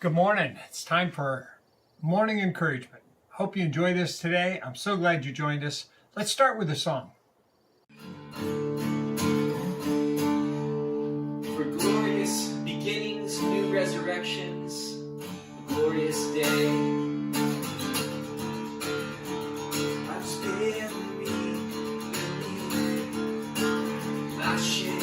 Good morning. It's time for morning encouragement. Hope you enjoy this today. I'm so glad you joined us. Let's start with a song. For glorious beginnings, new resurrections, a glorious day. I was buried beneath my shame.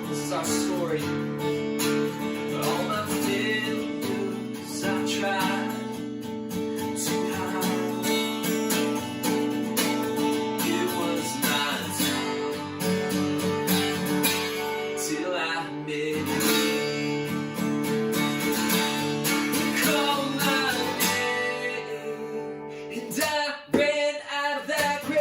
This is our story. All my failures I tried to hide. It was not till I met you. You called my name, and I ran out of that grave.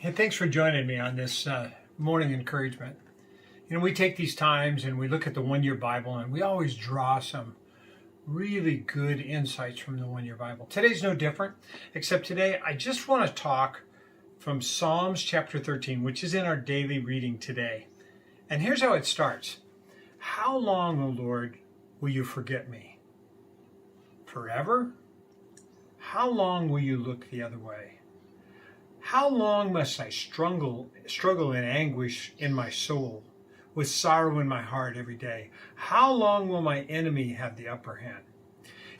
Hey, thanks for joining me on this morning encouragement. We take these times and we look at the one-year Bible and we always draw some really good insights from the one-year Bible. Today's no different, except today I just want to talk from Psalms chapter 13, which is in our daily reading today. And here's how it starts. How long, O Lord, will you forget me? Forever? How long will you look the other way? How long must I struggle in anguish in my soul, with sorrow in my heart every day? How long will my enemy have the upper hand?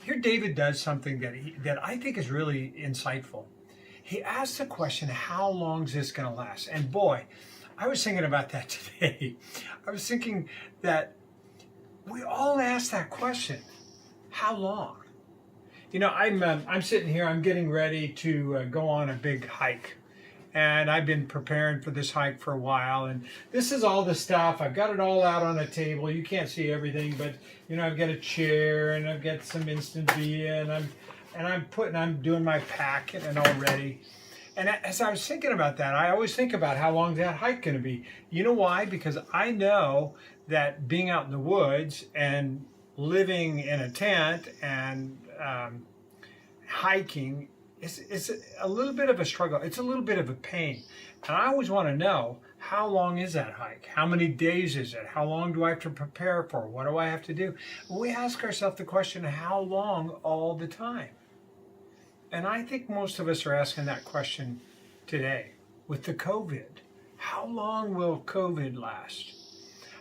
Here David does something that I think is really insightful. He asks the question, how long is this going to last? And boy, I was thinking about that today. I was thinking that we all ask that question, how long? I'm sitting here, I'm getting ready to go on a big hike. And I've been preparing for this hike for a while, and this is all the stuff. I've got it all out on a table. You can't see everything, but I've got a chair and I've got some instant beer, and and I'm doing my packing and all ready. And as I was thinking about that, I always think about how long that hike going to be. You know why? Because I know that being out in the woods and living in a tent and hiking is a little bit of a struggle. It's a little bit of a pain. And I always want to know, how long is that hike? How many days is it? How long do I have to prepare for? What do I have to do? We ask ourselves the question, how long all the time? And I think most of us are asking that question today with the COVID. How long will COVID last?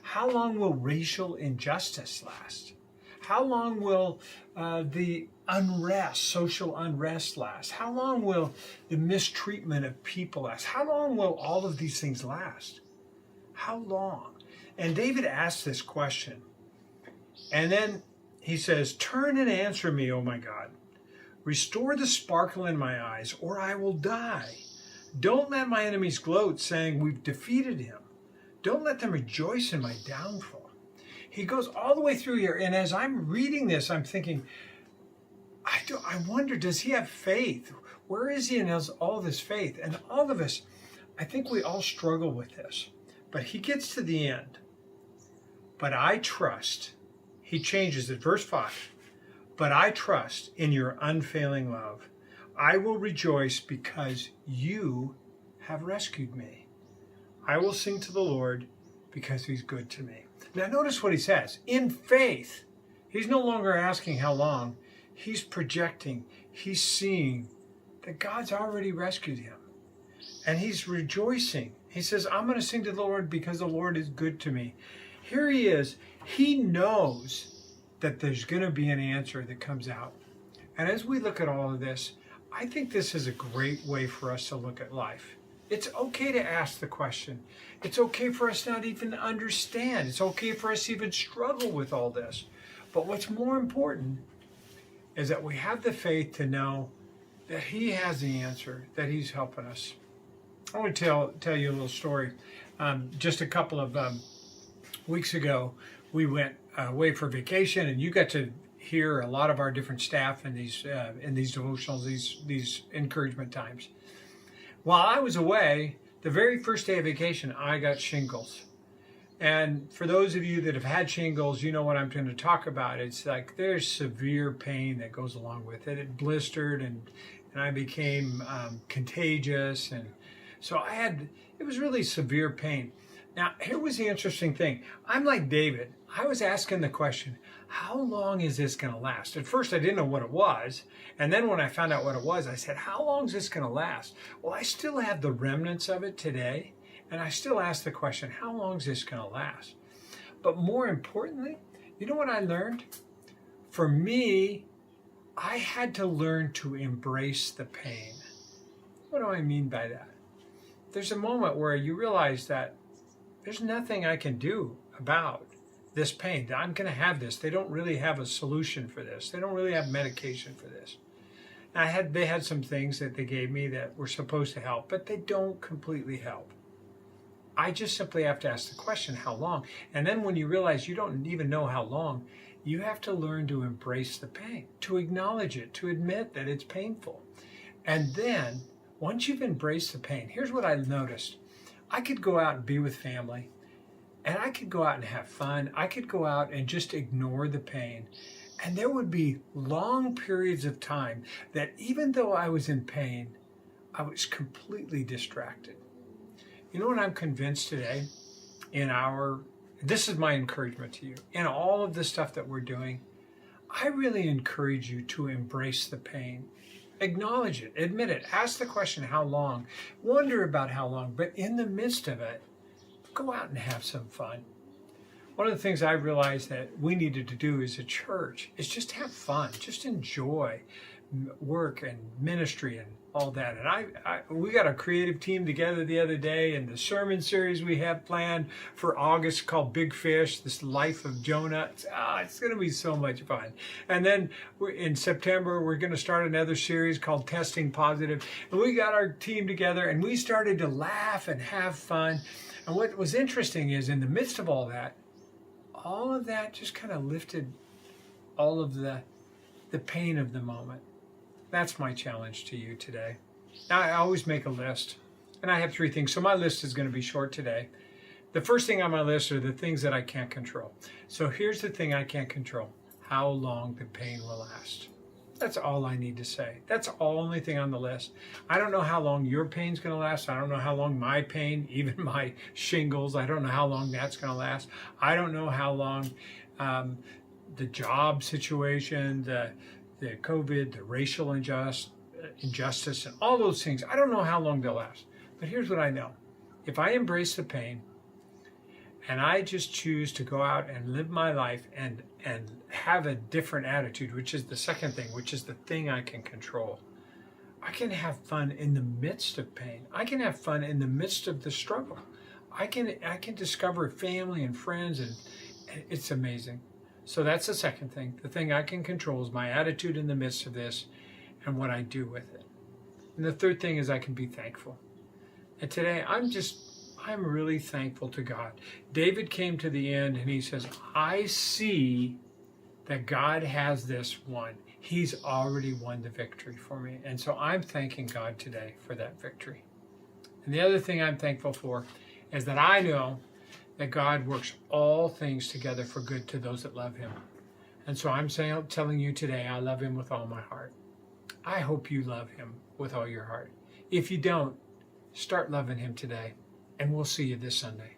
How long will racial injustice last? How long will the unrest, social unrest last? How long will the mistreatment of people last? How long will all of these things last? How long? And David asks this question. And then he says, turn and answer me, O my God. Restore the sparkle in my eyes, or I will die. Don't let my enemies gloat, saying, we've defeated him. Don't let them rejoice in my downfall. He goes all the way through here, and as I'm reading this, I'm thinking, I wonder, does he have faith? Where is he in all this faith? And all of us, I think we all struggle with this. But he gets to the end. But I trust. He changes it. Verse 5. But I trust in your unfailing love. I will rejoice because you have rescued me. I will sing to the Lord because he's good to me. Now notice what he says. In faith, he's no longer asking how long. He's projecting. He's seeing that God's already rescued him. And he's rejoicing. He says, I'm going to sing to the Lord because the Lord is good to me. Here he is. He knows that there's going to be an answer that comes out. And as we look at all of this, I think this is a great way for us to look at life. It's okay to ask the question. It's okay for us not even to understand. It's okay for us to even struggle with all this. But what's more important is that we have the faith to know that he has the answer, that he's helping us. I want to tell you a little story. Just a couple of weeks ago, we went away for vacation, and you got to hear a lot of our different staff in these devotionals, these encouragement times. While I was away, the very first day of vacation, I got shingles. And for those of you that have had shingles, you know what I'm going to talk about. It's like there's severe pain that goes along with it. It blistered, and I became contagious, and so it was really severe pain. Now, here was the interesting thing. I'm like David. I was asking the question, how long is this going to last? At first, I didn't know what it was. And then when I found out what it was, I said, how long is this going to last? Well, I still have the remnants of it today. And I still ask the question, how long is this going to last? But more importantly, you know what I learned? For me, I had to learn to embrace the pain. What do I mean by that? There's a moment where you realize that there's nothing I can do about this pain. I'm going to have this. They don't really have a solution for this. They don't really have medication for this. They had some things that they gave me that were supposed to help, but they don't completely help. I just simply have to ask the question, how long? And then when you realize you don't even know how long, you have to learn to embrace the pain, to acknowledge it, to admit that it's painful. And then, once you've embraced the pain, here's what I noticed. I could go out and be with family, and I could go out and have fun. I could go out and just ignore the pain. And there would be long periods of time that even though I was in pain, I was completely distracted. You know what I'm convinced today? This is my encouragement to you. In all of the stuff that we're doing, I really encourage you to embrace the pain. Acknowledge it, admit it, ask the question, how long? Wonder about how long, but in the midst of it, go out and have some fun. One of the things I realized that we needed to do as a church is just have fun, just enjoy work and ministry and all that. And we got a creative team together the other day, and the sermon series we have planned for August called Big Fish, this life of Jonah. It's going to be so much fun. And then in September, we're going to start another series called Testing Positive. And we got our team together, and we started to laugh and have fun. And what was interesting is in the midst of all of that just kind of lifted all of the pain of the moment. That's my challenge to you today. Now, I always make a list, and I have 3 things. So my list is going to be short today. The first thing on my list are the things that I can't control. So here's the thing I can't control: how long the pain will last. That's all I need to say. That's the only thing on the list. I don't know how long your pain's going to last. I don't know how long my pain, even my shingles, I don't know how long that's going to last. I don't know how long the job situation, the COVID, the racial injustice, and all those things. I don't know how long they'll last. But here's what I know. If I embrace the pain and I just choose to go out and live my life and have a different attitude, which is the second thing, which is the thing I can control, I can have fun in the midst of pain. I can have fun in the midst of the struggle. I can discover family and friends, and it's amazing. So that's the second thing. The thing I can control is my attitude in the midst of this and what I do with it. And the third thing is I can be thankful. And today I'm really thankful to God. David came to the end and he says, I see that God has this won. He's already won the victory for me. And so I'm thanking God today for that victory. And the other thing I'm thankful for is that I know that God works all things together for good to those that love him. And so I'm telling you today, I love him with all my heart. I hope you love him with all your heart. If you don't, start loving him today. And we'll see you this Sunday.